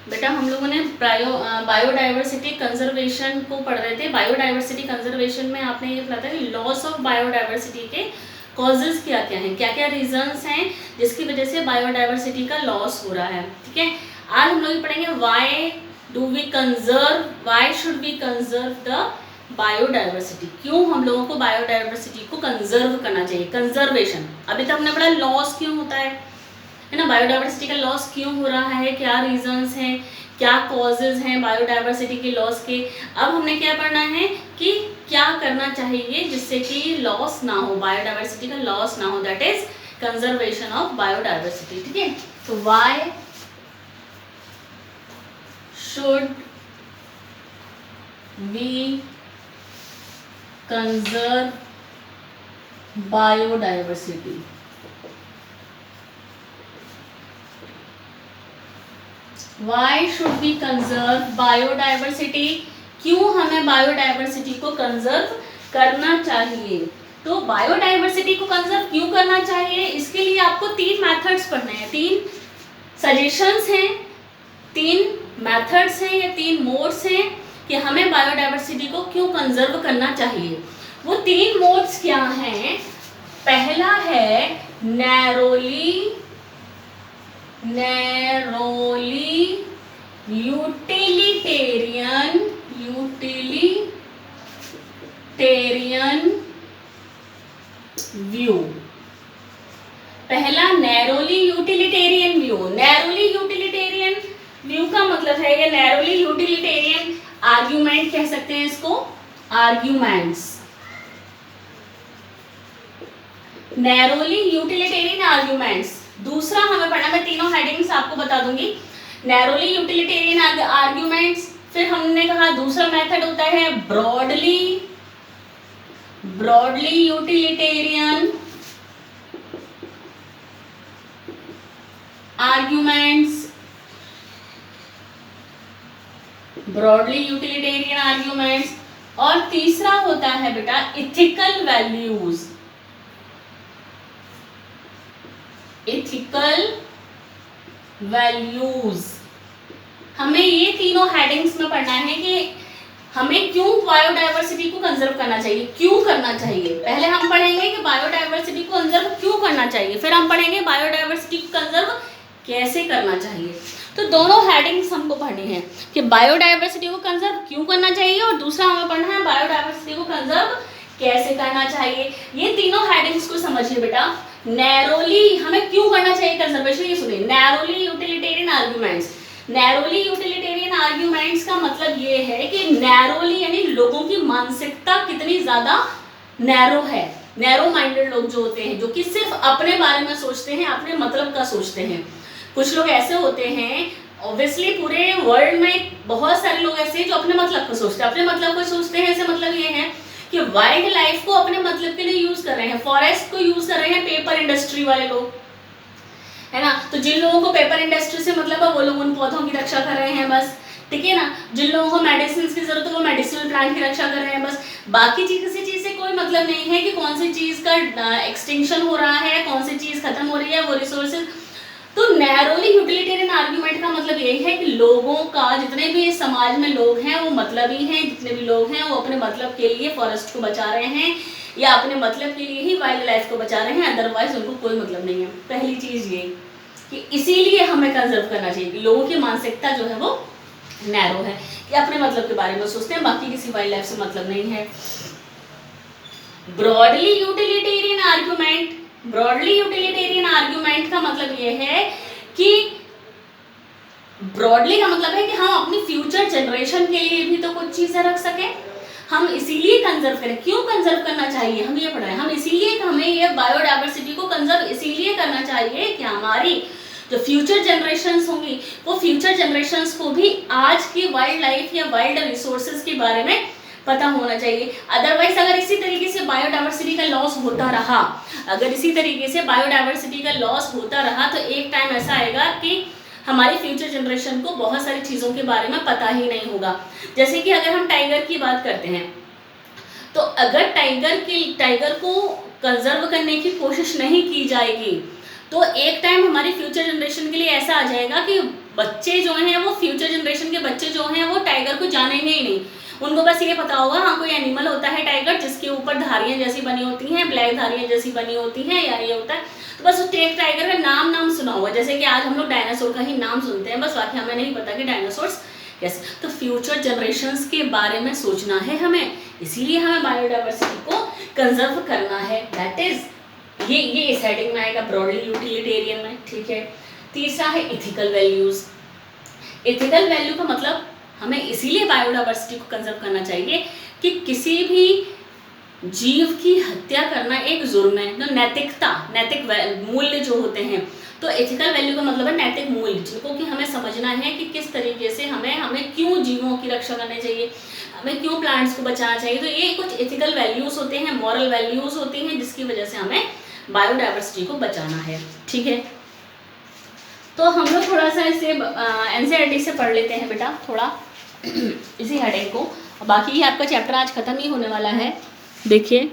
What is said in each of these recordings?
बेटा हम लोगों ने बायोडाइवर्सिटी कंजर्वेशन को पढ़ रहे थे। बायोडाइवर्सिटी कंजर्वेशन में आपने ये पढ़ा था कि लॉस ऑफ बायोडाइवर्सिटी के कॉजेज क्या क्या हैं, क्या क्या रीजंस हैं जिसकी वजह से बायोडाइवर्सिटी का लॉस हो रहा है। ठीक है, आज हम लोग ये पढ़ेंगे why should we conserve the biodiversity, क्यों हम लोगों को बायोडाइवर्सिटी को कंजर्व करना चाहिए। कंजर्वेशन, अभी तक हमने पढ़ा लॉस क्यों होता है ना, बायोडाइवर्सिटी का लॉस क्यों हो रहा है, क्या रीजंस हैं, क्या कॉजेज हैं बायोडाइवर्सिटी के लॉस के। अब हमने क्या पढ़ना है कि क्या करना चाहिए जिससे कि लॉस ना हो, बायोडाइवर्सिटी का लॉस ना हो, that is conservation of biodiversity. ठीक है, तो why should we conserve biodiversity. Why should we conserve biodiversity? क्यों हमें बायोडाइवर्सिटी को कंजर्व करना चाहिए। तो बायोडाइवर्सिटी को कंजर्व क्यों करना चाहिए, इसके लिए आपको 3 मेथड्स पढ़ने हैं, 3 सजेशंस हैं, 3 मेथड्स हैं या 3 मोड्स हैं कि हमें बायोडाइवर्सिटी को क्यों कंजर्व करना चाहिए। वो 3 मोड्स क्या हैं? पहला है नैरोली यूटिलिटेरियन व्यू। पहला narrowly utilitarian view. Narrowly utilitarian view का मतलब है, या नैरोली यूटिलिटेरियन आर्ग्यूमेंट कह सकते हैं इसको, आर्ग्यूमेंट्स, नैरोली यूटिलिटेरियन आर्ग्यूमेंट्स। दूसरा हमें पढ़ना, मैं तीनों हेडिंग्स आपको बता दूंगी। नैरोली यूटिलिटेरियन आर्ग्यूमेंट्स, फिर हमने कहा दूसरा मेथड होता है broadly utilitarian arguments, broadly utilitarian arguments. और तीसरा होता है बेटा इथिकल वैल्यूज, इथिकल वैल्यूज। हमें ये तीनों हेडिंग्स में पढ़ना है कि हमें क्यों बायोडाइवर्सिटी को कंजर्व करना चाहिए, क्यों करना चाहिए। पहले हम पढ़ेंगे कि बायोडाइवर्सिटी को कंजर्व क्यों करना चाहिए, फिर हम पढ़ेंगे बायोडाइवर्सिटी को कंजर्व कैसे करना चाहिए। तो दोनों हेडिंग्स हमको पढ़नी है कि बायोडाइवर्सिटी को कंजर्व क्यों करना चाहिए और दूसरा हमें पढ़ना है बायोडाइवर्सिटी को कंजर्व कैसे करना चाहिए। ये तीनों हेडिंग्स को समझिए बेटा। नैरोली हमें क्यों करना चाहिए कंजर्वेशन, ये सुनिए। Narrowly utilitarian arguments, narrowly utilitarian arguments का मतलब ये है कि नैरोली यानी लोगों की मानसिकता कितनी ज्यादा नैरो है। नैरो माइंडेड लोग जो होते हैं, जो कि सिर्फ अपने बारे में सोचते हैं, अपने मतलब का सोचते हैं। कुछ लोग ऐसे होते हैं, ऑब्वियसली पूरे वर्ल्ड में बहुत सारे लोग ऐसे हैं जो अपने मतलब को सोचते हैं, अपने मतलब को सोचते हैं। ऐसे मतलब ये है कि वाइल्ड लाइफ को अपने मतलब के लिए यूज कर रहे हैं, फॉरेस्ट को यूज कर रहे हैं पेपर इंडस्ट्री वाले लोग, है ना। तो जिन लोगों को पेपर इंडस्ट्री से मतलब है वो लोग उन पौधों की रक्षा कर रहे हैं बस, ठीक है ना। जिन लोगों को मेडिसिन की जरूरत है वो मेडिसिनल प्लांट की रक्षा कर रहे हैं बस। बाकी किसी चीज से कोई मतलब नहीं है कि कौन सी चीज का एक्सटिंक्शन हो रहा है, कौन सी चीज खत्म हो रही है, वो रिसोर्सेज। तो नैरोली यूटिलिटेरियन आर्ग्यूमेंट का मतलब यही है कि लोगों का, जितने भी समाज में लोग हैं वो मतलबी हैं, जितने भी लोग हैं वो अपने मतलब के लिए फॉरेस्ट को बचा रहे हैं या अपने मतलब के लिए ही वाइल्ड लाइफ को बचा रहे हैं, अदरवाइज उनको कोई मतलब नहीं है। पहली चीज ये कि इसीलिए हमें कंजर्व करना चाहिए कि लोगों की मानसिकता जो है वो नैरो है, कि अपने मतलब के बारे में सोचते हैं, बाकी किसी वाइल्ड लाइफ से मतलब नहीं है। Broadly utilitarian argument, broadly utilitarian argument का मतलब ये है कि ब्रॉडली का मतलब है कि हम अपनी फ्यूचर जनरेशन के लिए भी तो कुछ चीजें रख सकें। हम इसीलिए कंजर्व करें। क्यों कंजर्व करना चाहिए, हम ये पढ़ रहे हैं। हम इसीलिए, हमें ये बायोडाइवर्सिटी को कंजर्व इसीलिए करना चाहिए कि हमारी जो फ्यूचर जनरेशंस होंगी वो फ्यूचर जनरेशंस को भी आज की वाइल्ड लाइफ या वाइल्ड रिसोर्सेज के बारे में पता होना चाहिए। अदरवाइज अगर इसी तरीके से बायोडाइवर्सिटी का लॉस होता रहा, अगर इसी तरीके से बायोडाइवर्सिटी का लॉस होता रहा तो एक टाइम ऐसा आएगा कि हमारी फ्यूचर जनरेशन को बहुत सारी चीज़ों के बारे में पता ही नहीं होगा। जैसे कि अगर हम टाइगर की बात करते हैं तो अगर टाइगर को कंजर्व करने की कोशिश नहीं की जाएगी तो एक टाइम हमारी फ्यूचर जनरेशन के लिए ऐसा आ जाएगा कि बच्चे जो हैं वो, फ्यूचर जनरेशन के बच्चे जो हैं वो टाइगर को जानेंगे ही नहीं। उनको बस ये पता होगा हाँ कोई एनिमल होता है टाइगर जिसके ऊपर धारियां जैसी बनी होती हैं, ब्लैक धारियां जैसी बनी होती हैं, या ये होता है। तो बस उस टाइगर का नाम सुना हुआ, जैसे कि आज हम लोग डायनासोर का ही नाम सुनते हैं, बस बाकी हमें नहीं पता कि डायनासोर्स कैसे। तो फ्यूचर जनरेशंस के बारे में सोचना है हमें, इसीलिए हमें बायोडाइवर्सिटी को कंजर्व करना है। दैट इज ये इस हेडिंग में आएगा, ब्रॉडली यूटिलिटेरियन में, ठीक है। तीसरा है इथिकल वैल्यूज। इथिकल वैल्यू का मतलब हमें इसीलिए बायोडाइवर्सिटी को कंजर्व करना चाहिए कि किसी भी जीव की हत्या करना एक जुर्म है। तो नैतिक मूल्य जो होते हैं, तो एथिकल वैल्यू का मतलब है नैतिक मूल्य, जिनको कि हमें समझना है कि किस तरीके से हमें क्यों जीवों की रक्षा करनी चाहिए, हमें क्यों प्लांट्स को बचाना चाहिए। तो ये कुछ एथिकल वैल्यूज होते हैं, मॉरल वैल्यूज होती हैं, जिसकी वजह से हमें बायोडाइवर्सिटी को बचाना है, ठीक है। तो हम लोग थोड़ा सा इसे एनसीईआरटी से पढ़ लेते हैं बेटा, थोड़ा इसी हेडिंग को। बाकी आपका चैप्टर आज खत्म ही होने वाला है। देखिए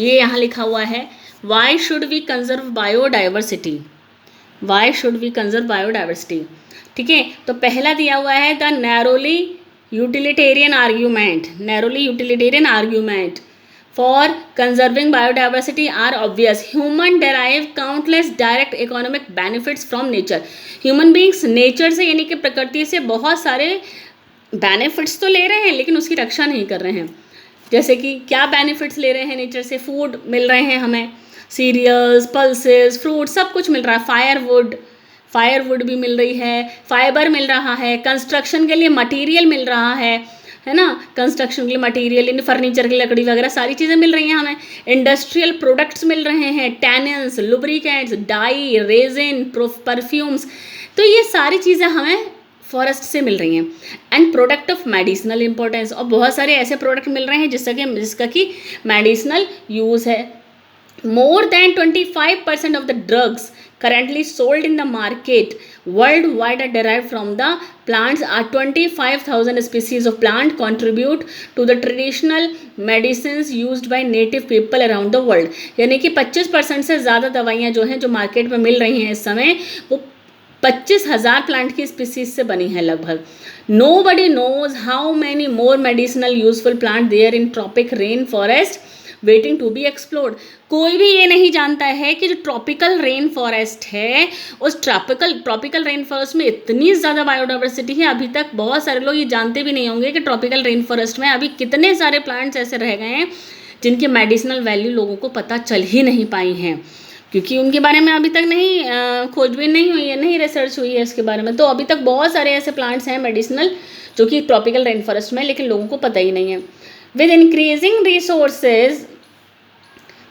ये यहाँ लिखा हुआ है, why should we conserve biodiversity, why should we conserve biodiversity, ठीक है। तो पहला दिया हुआ है the narrowly utilitarian argument for conserving biodiversity are obvious. Human derive countless direct economic benefits from nature. Human beings nature से यानी कि प्रकृति से बहुत सारे benefits तो ले रहे हैं, लेकिन उसकी रक्षा नहीं कर रहे हैं। जैसे कि क्या benefits ले रहे हैं नेचर से? फूड मिल रहे हैं हमें, सीरियल्स, पल्सेस, फ्रूट, सब कुछ मिल रहा है। फायरवुड भी मिल रही है, फाइबर मिल रहा है, कंस्ट्रक्शन के लिए मटीरियल मिल रहा है ना, कंस्ट्रक्शन के लिए मटेरियल, फर्नीचर की लकड़ी वगैरह सारी चीज़ें मिल रही हैं हमें। इंडस्ट्रियल प्रोडक्ट्स मिल रहे हैं, tannins, lubricants, dye, resin, perfumes, तो ये सारी चीज़ें हमें फॉरेस्ट से मिल रही हैं। And product of medicinal importance, और बहुत सारे ऐसे प्रोडक्ट मिल रहे हैं जिसका कि मेडिसिनल यूज़ है। More than 25% of the drugs currently sold in the market worldwide are derived from the plants. Are 25,000 species of plant contribute to the traditional medicines used by native people around the world. यानी कि 25% से ज़्यादा दवाइयाँ जो हैं जो market में मिल रही हैं इस समय, वो 25,000 प्लांट की स्पीसीज से बनी है लगभग। Nobody knows how many more medicinal useful plant there in tropic rain forest waiting to be explored. कोई भी ये नहीं जानता है कि जो ट्रॉपिकल रेन फॉरेस्ट है, उस ट्रॉपिकल रेन फॉरेस्ट में इतनी ज़्यादा बायोडाइवर्सिटी है। अभी तक बहुत सारे लोग ये जानते भी नहीं होंगे कि ट्रॉपिकल रेन फॉरेस्ट में अभी कितने सारे प्लांट्स ऐसे रह गए हैं जिनकी मेडिसिनल वैल्यू लोगों को पता चल ही नहीं पाई हैं, क्योंकि उनके बारे में अभी तक नहीं खोजबीन नहीं हुई है, नहीं रिसर्च हुई है इसके बारे में। तो अभी तक बहुत सारे ऐसे प्लांट्स हैं मेडिसिनल जो कि ट्रॉपिकल रेन फॉरेस्ट में, लेकिन लोगों को पता ही नहीं है। With increasing resources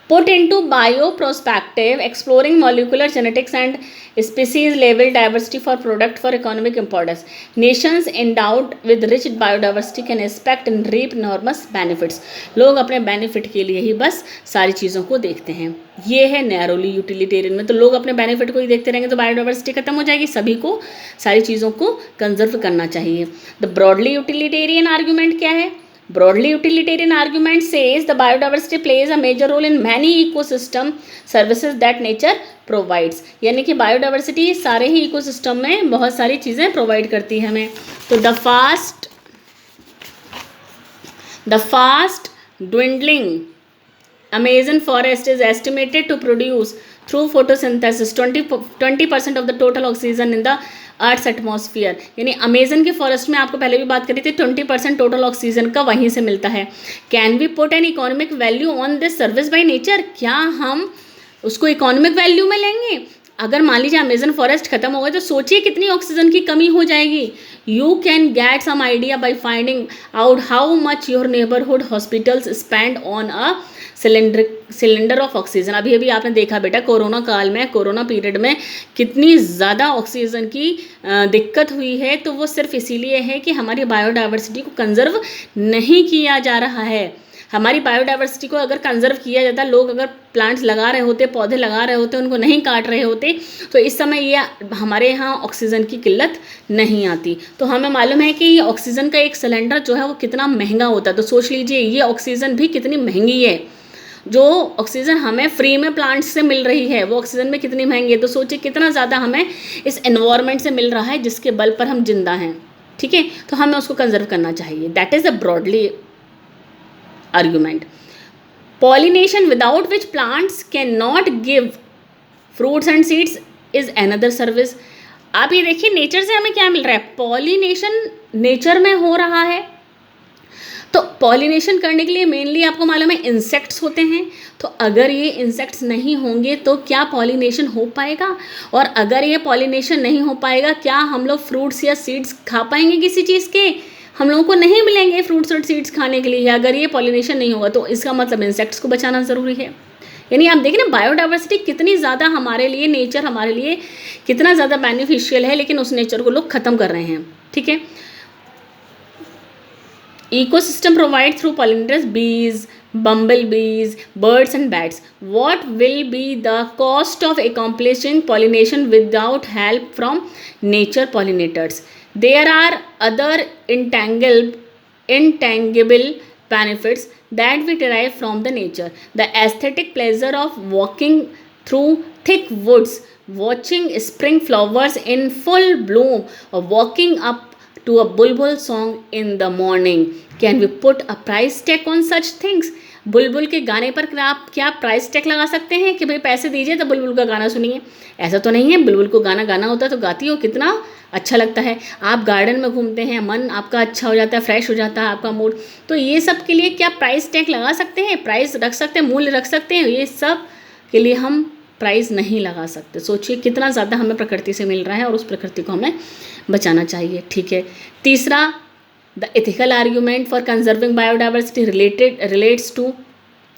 put into bioprospective, exploring molecular genetics and species level diversity for product for economic importance. Nations endowed with rich biodiversity can expect and reap enormous benefits. लोग अपने benefit के लिए ही बस सारी चीज़ों को देखते हैं। ये है नैरोली यूटिलिटेरियन में, तो लोग अपने बेनिफिट को ही देखते रहेंगे तो बायोडाइवर्सिटी खत्म हो जाएगी। सभी को सारी चीज़ों को कंजर्व करना चाहिए। द ब्रॉडली यूटिलिटेरियन आर्ग्यूमेंट क्या है? Broadly utilitarian argument says the biodiversity plays a major role in many ecosystem services that nature provides. यानी कि बायोडाइवर्सिटी सारे ही इकोसिस्टम में बहुत सारी चीज़ें प्रोवाइड करती है हमें। तो the fast dwindling Amazon forest is estimated to produce through photosynthesis 20% of the total oxygen in the earth atmosphere. यानी अमेजन के फॉरेस्ट में आपको पहले भी बात करी थी 20% टोटल ऑक्सीजन का वहीं से मिलता है। Can we put an economic value on this service by nature? क्या हम उसको इकोनॉमिक वैल्यू में लेंगे? अगर मान लीजिए अमेजन फॉरेस्ट खत्म हो गए तो सोचिए कितनी ऑक्सीजन की कमी हो जाएगी। You can get some idea by finding out how much your neighbourhood hospitals spend on a cylinder of oxygen. अभी अभी आपने देखा बेटा कोरोना काल में, कोरोना पीरियड में कितनी ज़्यादा ऑक्सीजन की दिक्कत हुई है। तो वो सिर्फ इसीलिए है कि हमारी बायोडाइवर्सिटी को कंजर्व नहीं किया जा रहा है। हमारी बायोडाइवर्सिटी को अगर कंजर्व किया जाता, लोग अगर प्लांट्स लगा रहे होते, पौधे लगा रहे होते, उनको नहीं काट रहे होते, तो इस समय ये हमारे यहाँ ऑक्सीजन की किल्लत नहीं आती। तो हमें मालूम है कि ये ऑक्सीजन का एक सिलेंडर जो है वो कितना महंगा होता है। तो सोच लीजिए ये ऑक्सीजन भी कितनी महंगी है। जो ऑक्सीजन हमें फ्री में प्लांट्स से मिल रही है वो ऑक्सीजन में कितनी महंगी है। तो सोचिए कितना ज़्यादा हमें इस एनवायरनमेंट से मिल रहा है जिसके बल पर हम जिंदा हैं, ठीक है। तो हमें उसको कंजर्व करना चाहिए। That is a broadly argument. Pollination without which plants can not give fruits and seeds is another service. आप ये देखिए नेचर से हमें क्या मिल रहा है, पॉलिनेशन नेचर में हो रहा है। तो पॉलिनेशन करने के लिए मेनली आपको मालूम है इंसेक्ट्स होते हैं। तो अगर ये इंसेक्ट्स नहीं होंगे तो क्या पॉलिनेशन हो पाएगा, और अगर ये पॉलिनेशन नहीं हो पाएगा क्या हम लोग फ्रूट्स या सीड्स खा पाएंगे किसी चीज़ के, हम लोगों को नहीं मिलेंगे फ्रूट्स और सीड्स खाने के लिए अगर ये पॉलिनेशन नहीं होगा। तो इसका मतलब इंसेक्ट्स को बचाना ज़रूरी है। यानी आप देखें ना बायोडाइवर्सिटी कितनी ज़्यादा हमारे लिए, नेचर हमारे लिए कितना ज़्यादा बेनिफिशियल है, लेकिन उस नेचर को लोग ख़त्म कर रहे हैं, ठीक है। Ecosystem provide through pollinators, bees, bumblebees, birds and bats. What will be the cost of accomplishing pollination without help from nature pollinators? There are other intangible benefits that we derive from the nature. The aesthetic pleasure of walking through thick woods, watching spring flowers in full bloom, or walking up to a bulbul song in the morning. Can we put a price tag on such things? बुलबुल के गाने पर आप क्या price tag लगा सकते हैं कि भाई पैसे दीजिए तो बुलबुल का गाना सुनिए? ऐसा तो नहीं है। बुलबुल को गाना गाना होता है तो गाती हो, कितना अच्छा लगता है। आप गार्डन में घूमते हैं, मन आपका अच्छा हो जाता है, फ्रेश हो जाता है आपका मूड। तो ये सब के लिए क्या प्राइस टैग लगा सकते हैं, प्राइस रख सकते हैं, मूल्य रख सकते हैं? ये सब के लिए हम प्राइस नहीं लगा सकते। सोचिए कितना ज़्यादा हमें प्रकृति से मिल रहा है और उस प्रकृति को हमें बचाना चाहिए, ठीक है। तीसरा, the ethical argument for conserving biodiversity relates to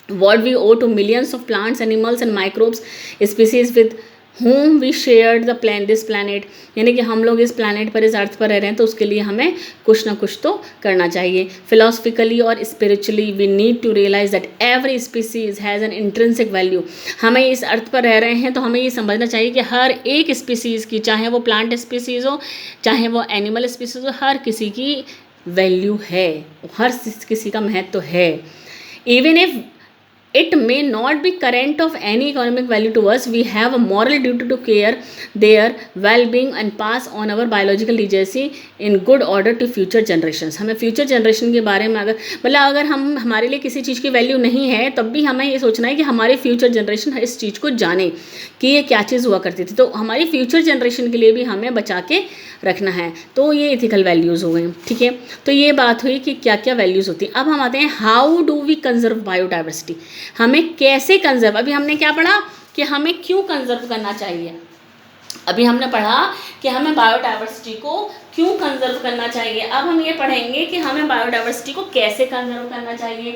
what we owe to millions of plants, animals and microbes species with whom we shared this planet। यानी कि हम लोग इस प्लानट पर, इस अर्थ पर रह रहे हैं तो उसके लिए हमें कुछ ना कुछ तो करना चाहिए। फिलोसफिकली और spiritually we need to realise that every species has an intrinsic value. हमें इस अर्थ पर रह रहे हैं तो हमें ये समझना चाहिए कि हर एक स्पीसीज़ की, चाहे वो प्लांट स्पीसीज़ हो चाहे वो एनिमल स्पीसीज़ हो, हर किसी की वैल्यू है, हर किसी का महत्व है। Even if it may not be current of any economic value to us, we have a moral duty to care their well-being and pass on our biological legacy in good order to future generations। हमें future generation के बारे में अगर हम, हमारे लिए किसी चीज़ की वैल्यू नहीं है तब भी हमें ये सोचना है कि हमारे फ्यूचर जनरेशन इस चीज़ को जाने कि ये क्या चीज़ हुआ करती थी। तो हमारी फ्यूचर जनरेशन के लिए भी हमें बचा के रखना है। तो ये इथिकल वैल्यूज़ हो गए, ठीक है। तो ये बात हुई कि क्या क्या वैल्यूज़ होती हैं। अब हम आते हैं how do we conserve biodiversity. हमें कैसे कंजर्व, अभी हमने क्या पढ़ा कि हमें क्यों कंजर्व करना चाहिए। अभी हमने पढ़ा कि हमें बायोडाइवर्सिटी को क्यों कंजर्व करना चाहिए। अब हम ये पढ़ेंगे कि हमें बायोडाइवर्सिटी को कैसे कंजर्व करना चाहिए।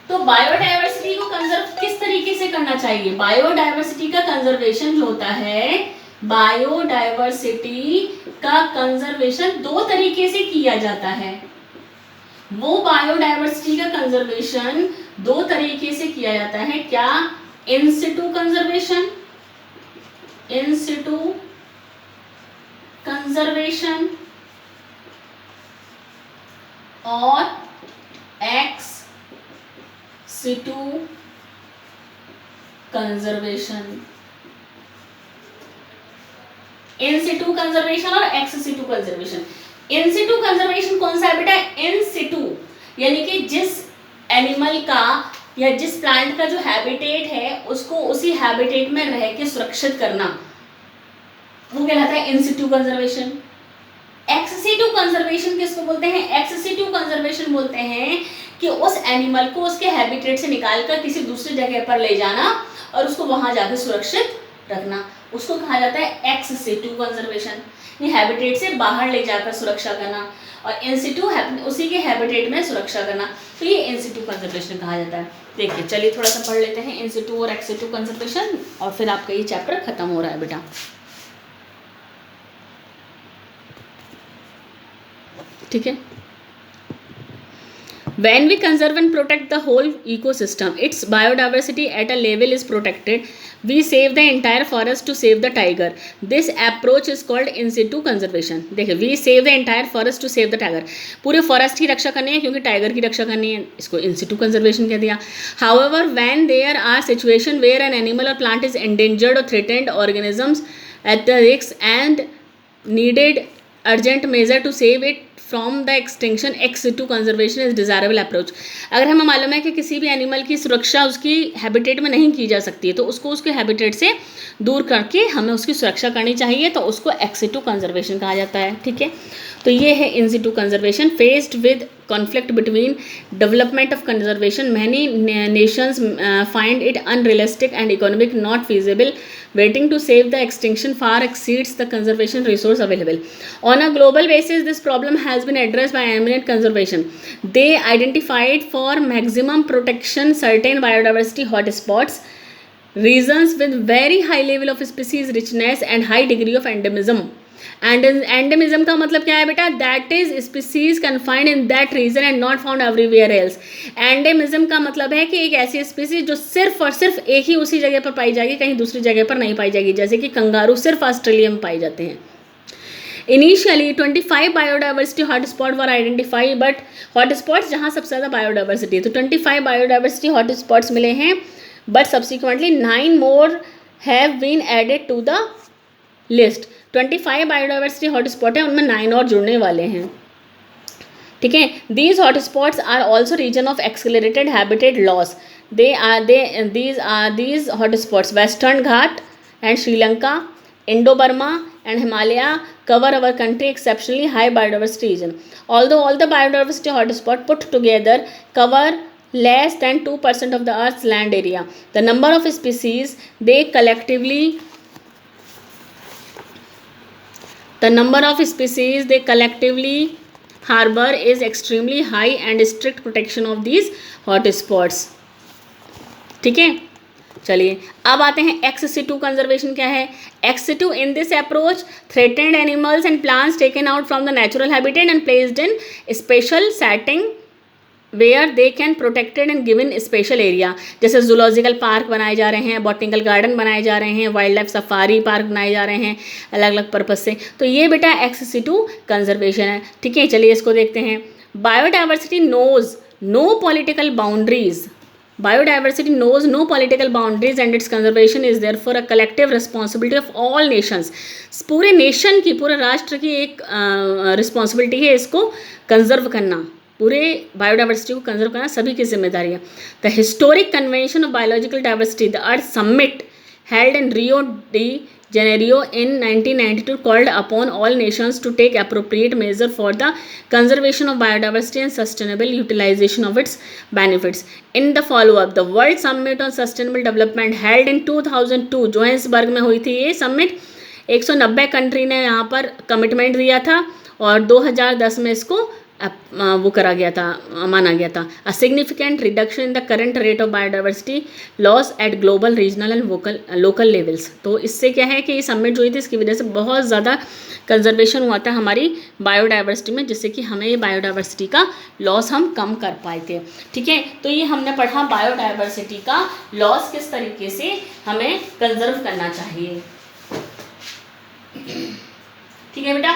तो बायोडाइवर्सिटी को कंजर्व किस तरीके से करना चाहिए। बायोडाइवर्सिटी का कंजर्वेशन जो होता है, बायोडाइवर्सिटी का कंजर्वेशन दो तरीके से किया जाता है। वो बायोडाइवर्सिटी का कंजर्वेशन दो तरीके से किया जाता है। क्या? इन सिटू कंजर्वेशन, इन सिटू कंजर्वेशन और एक्स सिटू कंजर्वेशन। इन सिटू कंजर्वेशन और एक्स सिटू कंजर्वेशन। इन सिटू कंजर्वेशन कौन सा है बेटा? इन सिटू यानी कि जिस एनिमल का या जिस प्लांट का जो हैबिटेट है उसको उसी हैबिटेट में रह के सुरक्षित करना, वो कहलाता है in situ conservation. Ex situ conservation किसको बोलते हैं? एक्स सिटू कंजर्वेशन बोलते हैं कि उस एनिमल को उसके हैबिटेट से निकालकर किसी दूसरी जगह पर ले जाना और उसको वहां जाकर सुरक्षित रखना, उसको कहा जाता है एक्स सिटू कंजर्वेशन। ये हैबिटेट से बाहर ले जाकर सुरक्षा करना और इन सिटू उसी के हैबिटेट में सुरक्षा करना, तो ये इन सिटू कंजर्वेशन कहा जाता है। देखिए चलिए थोड़ा सा पढ़ लेते हैं इन सिटू और एक्स सिटू कंजर्वेशन और फिर आपका ये चैप्टर खत्म हो रहा है बेटा। ठीक है, When we conserve and protect the whole ecosystem, its biodiversity at a level is protected. We save the entire forest to save the tiger. This approach is called in situ conservation. देखिए, we save the entire forest to save the tiger. पूरे forest की रक्षा करनी है क्योंकि tiger की रक्षा करनी है, इसको in situ conservation कह दिया. However, when there are situations where an animal or plant is endangered or threatened, organisms at the risk and needed urgent measure to save it from the extinction, x situ conservation is desirable approach. अगर हमें मालूम है कि किसी भी animal की सुरक्षा उसकी हैबिटेट में नहीं की जा सकती है तो उसको उसके हैबिटेट से दूर करके हमें उसकी सुरक्षा करनी चाहिए, तो उसको एक्स सिटू कंजर्वेशन कहा जाता है. ठीक है, तो ये है in situ conservation. Faced with conflict between development of conservation, many nations find it unrealistic and economic not feasible. Waiting to save the extinction far exceeds the conservation resource available. On a global basis, this problem has been addressed by eminent conservation. They identified for maximum protection certain biodiversity hotspots, regions with very high level of species richness and high degree of endemism. And endemism का मतलब क्या है बेटा? That is species confined in that region and not found everywhere else. Endemism का मतलब है कि एक ऐसी स्पीसीज जो सिर्फ और सिर्फ एक ही उसी जगह पर पाई जाएगी, कहीं दूसरी जगह पर नहीं पाई जाएगी, जैसे कि कंगारू सिर्फ ऑस्ट्रेलिया में पाए जाते हैं. Initially 25 biodiversity hotspot were identify, but hotspots जहाँ सबसे ज़्यादा बायोडाइवर्सिटी है तो 25 बायोडाइवर्सिटी हॉटस्पॉट्स मिले हैं, but subsequently 9 more have been added to the list. 25 biodiversity hotspot है, उनमें 9 और जुड़ने वाले हैं. ठीक है, these hotspots are also region of accelerated habitat loss. These hotspots western Ghat and Sri Lanka, Indo Burma and Himalaya cover our country exceptionally high biodiversity region. Although all the biodiversity hotspot put together cover less than 2% of the Earth's land area, the number of species they collectively harbor is extremely high and strict protection of these hotspots. ठीक है, चलिए अब आते हैं x situ conservation क्या है. Ex situ in this approach threatened animals and plants taken out from the natural habitat and placed in special setting where they can protected and given special area. जैसे zoological park बनाए जा रहे हैं, botanical garden बनाए जा रहे हैं, wild life safari park बनाए जा रहे हैं अलग अलग पर्पज से. तो ये बेटा एक्स सिटू कंजर्वेशन है. ठीक है, चलिए इसको देखते हैं. Biodiversity knows no political boundaries. Biodiversity knows no political boundaries and its conservation is therefore a collective responsibility of all nations. पूरे नेशन की, पूरे राष्ट्र की एक रिस्पॉन्सिबिलिटी है इसको कंजर्व करना, पूरे बायोडाइवर्सिटी को कंजर्व करना सभी की जिम्मेदारी है. The historic convention of biological diversity, the earth summit held in Rio de Janeiro in 1992 called upon all nations to take appropriate measure for the conservation of biodiversity and sustainable utilization of its benefits. In the follow-up, the World Summit on Sustainable Development held in 2002 Johannesburg में हुई थी. ये summit 190 country ने यहाँ पर commitment दिया था और 2010 में इसको वो करा गया था, माना गया था. A significant reduction in the current rate of biodiversity loss eight global, regional and local levels. तो इससे क्या है कि ये समिट जो हुई थी इसकी वजह से बहुत ज़्यादा कंजर्वेशन हुआ था हमारी बायोडाइवर्सिटी में, जिससे कि हमें ये बायोडाइवर्सिटी का लॉस हम कम कर पाए थे. ठीक है, तो ये हमने पढ़ा बायोडाइवर्सिटी का लॉस किस तरीके से हमें कंजर्व करना चाहिए. ठीक है बेटा,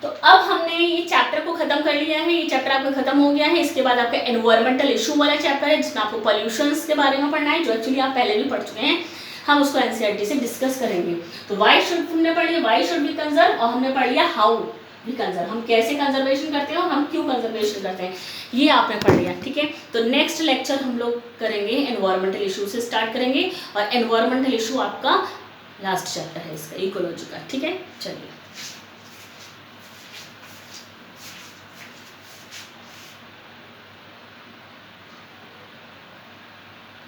तो अब हमने ये चैप्टर को खत्म कर लिया है. ये चैप्टर आपका खत्म हो गया है. इसके बाद आपका एनवायरमेंटल इशू वाला चैप्टर है जिसमें आपको पॉल्यूशंस के बारे में पढ़ना है, जो एक्चुअली आप पहले भी पढ़ चुके हैं. हम उसको एनसीईआरटी से डिस्कस करेंगे. तो वाई शुड हमने पढ़ लिया, वाई शुड बी कंजर्व, और हमने पढ़ लिया हाउ वी कंजर्व, हम कैसे कंजर्वेशन करते हैं और हम क्यों कंजर्वेशन करते हैं, ये आपने पढ़ लिया. ठीक है, तो नेक्स्ट लेक्चर हम लोग करेंगे एनवायरमेंटल इशू से स्टार्ट करेंगे, और एनवायरमेंटल इशू आपका लास्ट चैप्टर है इसका, इकोलॉजी का. ठीक है, चलिए.